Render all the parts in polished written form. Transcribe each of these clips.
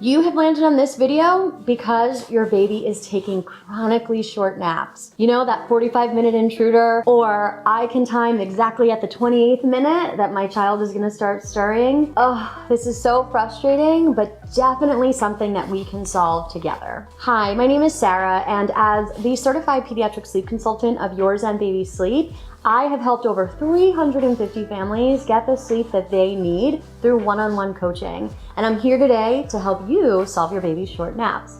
You have landed on this video because your baby is taking chronically short naps. You know, that 45-minute intruder, or I can time exactly at the 28th minute that my child is gonna start stirring. Oh, this is so frustrating, but definitely something that we can solve together. Hi, my name is Sarah, and as the Certified Pediatric Sleep Consultant of Yours and Baby Sleep, I have helped over 350 families get the sleep that they need through one-on-one coaching. And I'm here today to help you solve your baby's short naps.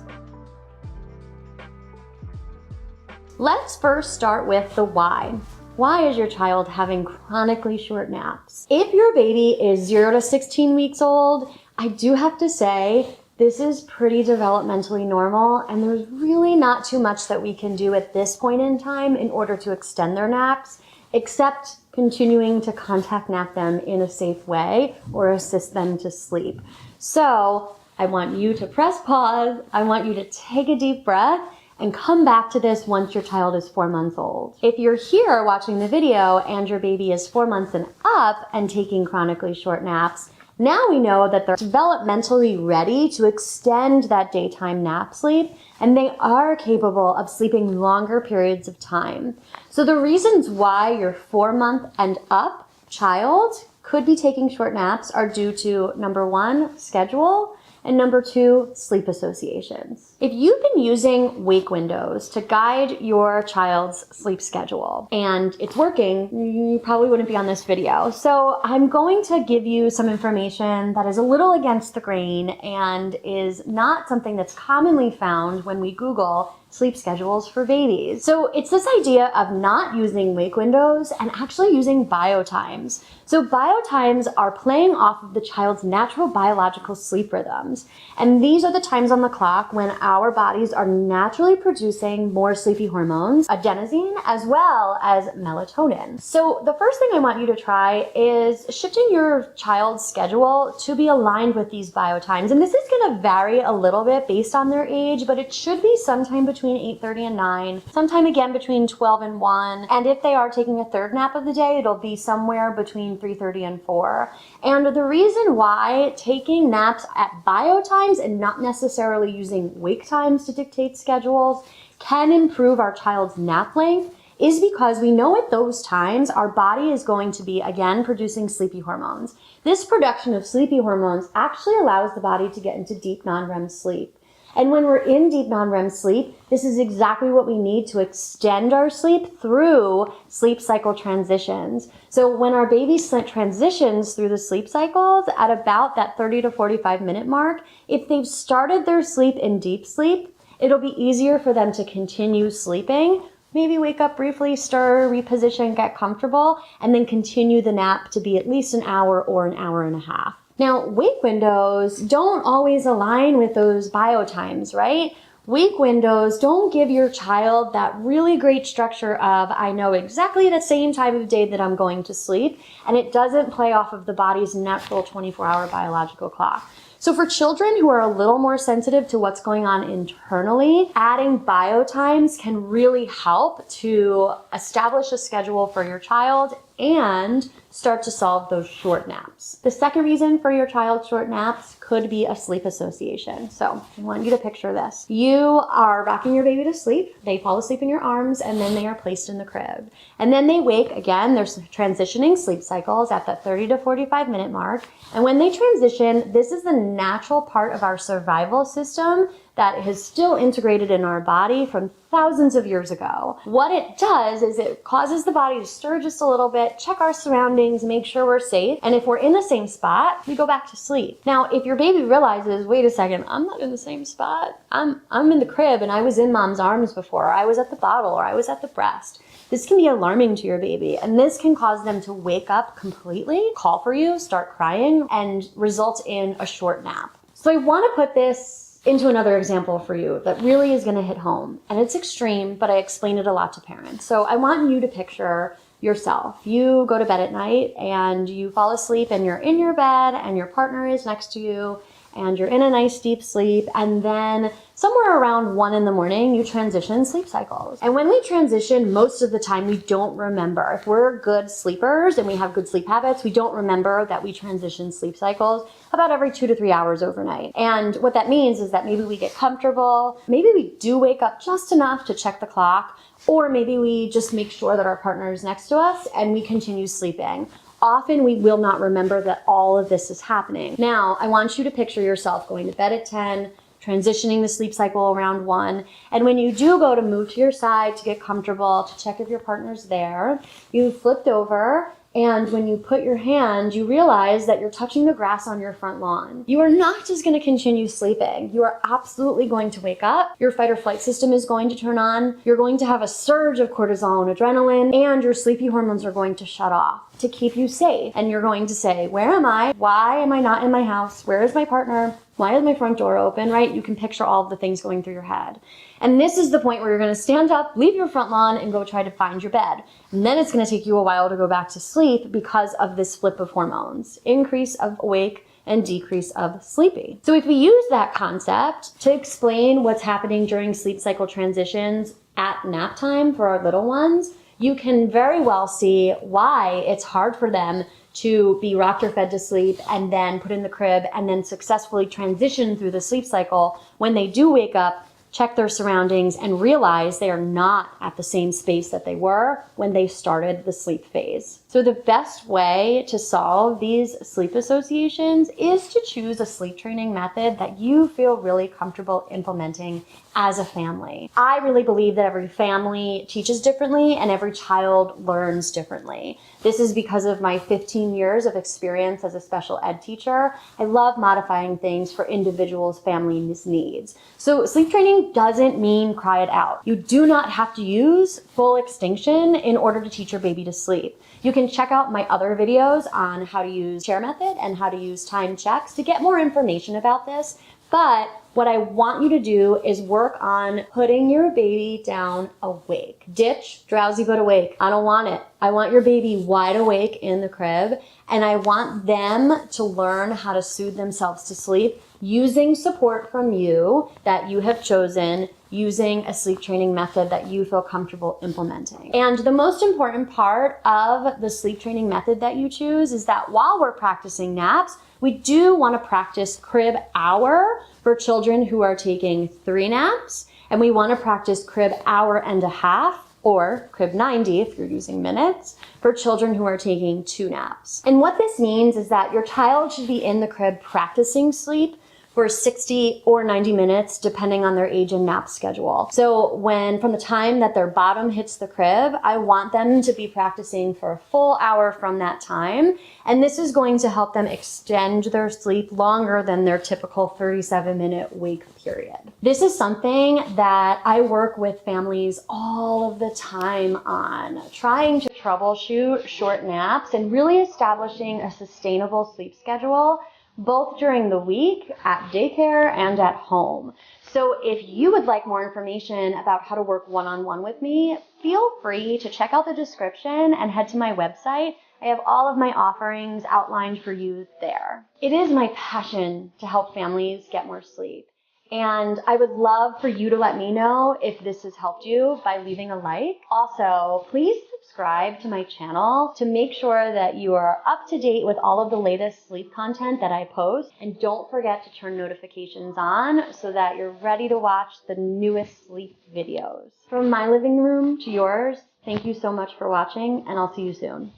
Let's first start with the why. Why is your child having chronically short naps? If your baby is 0 to 16 weeks old, I do have to say, this is pretty developmentally normal, and there's really not too much that we can do at this point in time in order to extend their naps, except continuing to contact nap them in a safe way or assist them to sleep. So I want you to press pause. I want you to take a deep breath and come back to this once your child is 4 months old. If you're here watching the video and your baby is 4 months and up and taking chronically short naps, now we know that they're developmentally ready to extend that daytime nap sleep, and they are capable of sleeping longer periods of time. So the reasons why your 4-month and up child could be taking short naps are due to, number 1, schedule, and number 2, sleep associations. If you've been using wake windows to guide your child's sleep schedule and it's working, you probably wouldn't be on this video. So I'm going to give you some information that is a little against the grain and is not something that's commonly found when we Google sleep schedules for babies. So it's this idea of not using wake windows and actually using biotimes. So biotimes are playing off of the child's natural biological sleep rhythms. And these are the times on the clock when our bodies are naturally producing more sleepy hormones, adenosine, as well as melatonin. So the first thing I want you to try is shifting your child's schedule to be aligned with these biotimes. And this is gonna vary a little bit based on their age, but it should be sometime between 8:30 and 9, sometime again between 12 and 1. And if they are taking a third nap of the day, it'll be somewhere between 3:30 and 4. And the reason why taking naps at biotimes and not necessarily using wake times to dictate schedules can improve our child's nap length is because we know at those times our body is going to be, again, producing sleepy hormones. This production of sleepy hormones actually allows the body to get into deep non-REM sleep. And when we're in deep non-REM sleep, this is exactly what we need to extend our sleep through sleep cycle transitions. So when our baby transitions through the sleep cycles at about that 30 to 45 minute mark, if they've started their sleep in deep sleep, it'll be easier for them to continue sleeping, maybe wake up briefly, stir, reposition, get comfortable, and then continue the nap to be at least an hour or an hour and a half. Now, wake windows don't always align with those biotimes, right? Wake windows don't give your child that really great structure of, I know exactly the same time of day that I'm going to sleep, and it doesn't play off of the body's natural 24-hour biological clock. So for children who are a little more sensitive to what's going on internally, adding biotimes can really help to establish a schedule for your child and start to solve those short naps. The second reason for your child's short naps could be a sleep association. So I want you to picture this. You are rocking your baby to sleep, they fall asleep in your arms, and then they are placed in the crib. And then they wake, again, there's transitioning sleep cycles at that 30 to 45 minute mark. And when they transition, this is the natural part of our survival system that is still integrated in our body from thousands of years ago. What it does is it causes the body to stir just a little bit, check our surroundings, make sure we're safe. And if we're in the same spot, we go back to sleep. Now, if your baby realizes, wait a second, I'm not in the same spot. I'm in the crib and I was in mom's arms before, or I was at the bottle, or I was at the breast. This can be alarming to your baby, and this can cause them to wake up completely, call for you, start crying, and result in a short nap. So I want to put this into another example for you that really is going to hit home. And it's extreme, but I explain it a lot to parents. So I want you to picture yourself. You go to bed at night and you fall asleep and you're in your bed and your partner is next to you and you're in a nice deep sleep, and then somewhere around 1 in the morning, you transition sleep cycles. And when we transition, most of the time we don't remember. If we're good sleepers and we have good sleep habits, we don't remember that we transition sleep cycles about every 2 to 3 hours overnight. And what that means is that maybe we get comfortable, maybe we do wake up just enough to check the clock, or maybe we just make sure that our partner is next to us and we continue sleeping. Often we will not remember that all of this is happening. Now, I want you to picture yourself going to bed at 10, transitioning the sleep cycle around 1. And when you do go to move to your side to get comfortable, to check if your partner's there, you flipped over, and when you put your hand, you realize that you're touching the grass on your front lawn. You are not just going to continue sleeping. You are absolutely going to wake up. Your fight or flight system is going to turn on. You're going to have a surge of cortisol and adrenaline, and your sleepy hormones are going to shut off to keep you safe. And you're going to say, where am I? Why am I not in my house? Where is my partner? Why is my front door open, right? You can picture all of the things going through your head. And this is the point where you're going to stand up, leave your front lawn, and go try to find your bed. And then it's going to take you a while to go back to sleep because of this flip of hormones, increase of awake and decrease of sleepy. So if we use that concept to explain what's happening during sleep cycle transitions at nap time for our little ones, you can very well see why it's hard for them to be rocked or fed to sleep and then put in the crib and then successfully transition through the sleep cycle when they do wake up, check their surroundings, and realize they are not at the same space that they were when they started the sleep phase. So the best way to solve these sleep associations is to choose a sleep training method that you feel really comfortable implementing as a family. I really believe that every family teaches differently and every child learns differently. This is because of my 15 years of experience as a special ed teacher. I love modifying things for individuals' families' needs. So sleep training doesn't mean cry it out. You do not have to use full extinction in order to teach your baby to sleep. You can check out my other videos on how to use chair method and how to use time checks to get more information about this. But what I want you to do is work on putting your baby down awake. Ditch drowsy but awake. I don't want it. I want your baby wide awake in the crib, and I want them to learn how to soothe themselves to sleep using support from you that you have chosen, using a sleep training method that you feel comfortable implementing. And the most important part of the sleep training method that you choose is that while we're practicing naps, we do want to practice crib hour for children who are taking 3 naps, and we want to practice crib hour and a half, or crib 90 if you're using minutes, for children who are taking 2 naps. And what this means is that your child should be in the crib practicing sleep for 60 or 90 minutes, depending on their age and nap schedule. So from the time that their bottom hits the crib, I want them to be practicing for a full hour from that time. And this is going to help them extend their sleep longer than their typical 37-minute wake period. This is something that I work with families all of the time on, trying to troubleshoot short naps and really establishing a sustainable sleep schedule both during the week, at daycare, and at home. So if you would like more information about how to work one-on-one with me, feel free to check out the description and head to my website. I have all of my offerings outlined for you there. It is my passion to help families get more sleep. And I would love for you to let me know if this has helped you by leaving a like. Also, please subscribe to my channel to make sure that you are up to date with all of the latest sleep content that I post. And don't forget to turn notifications on so that you're ready to watch the newest sleep videos. From my living room to yours, thank you so much for watching, and I'll see you soon.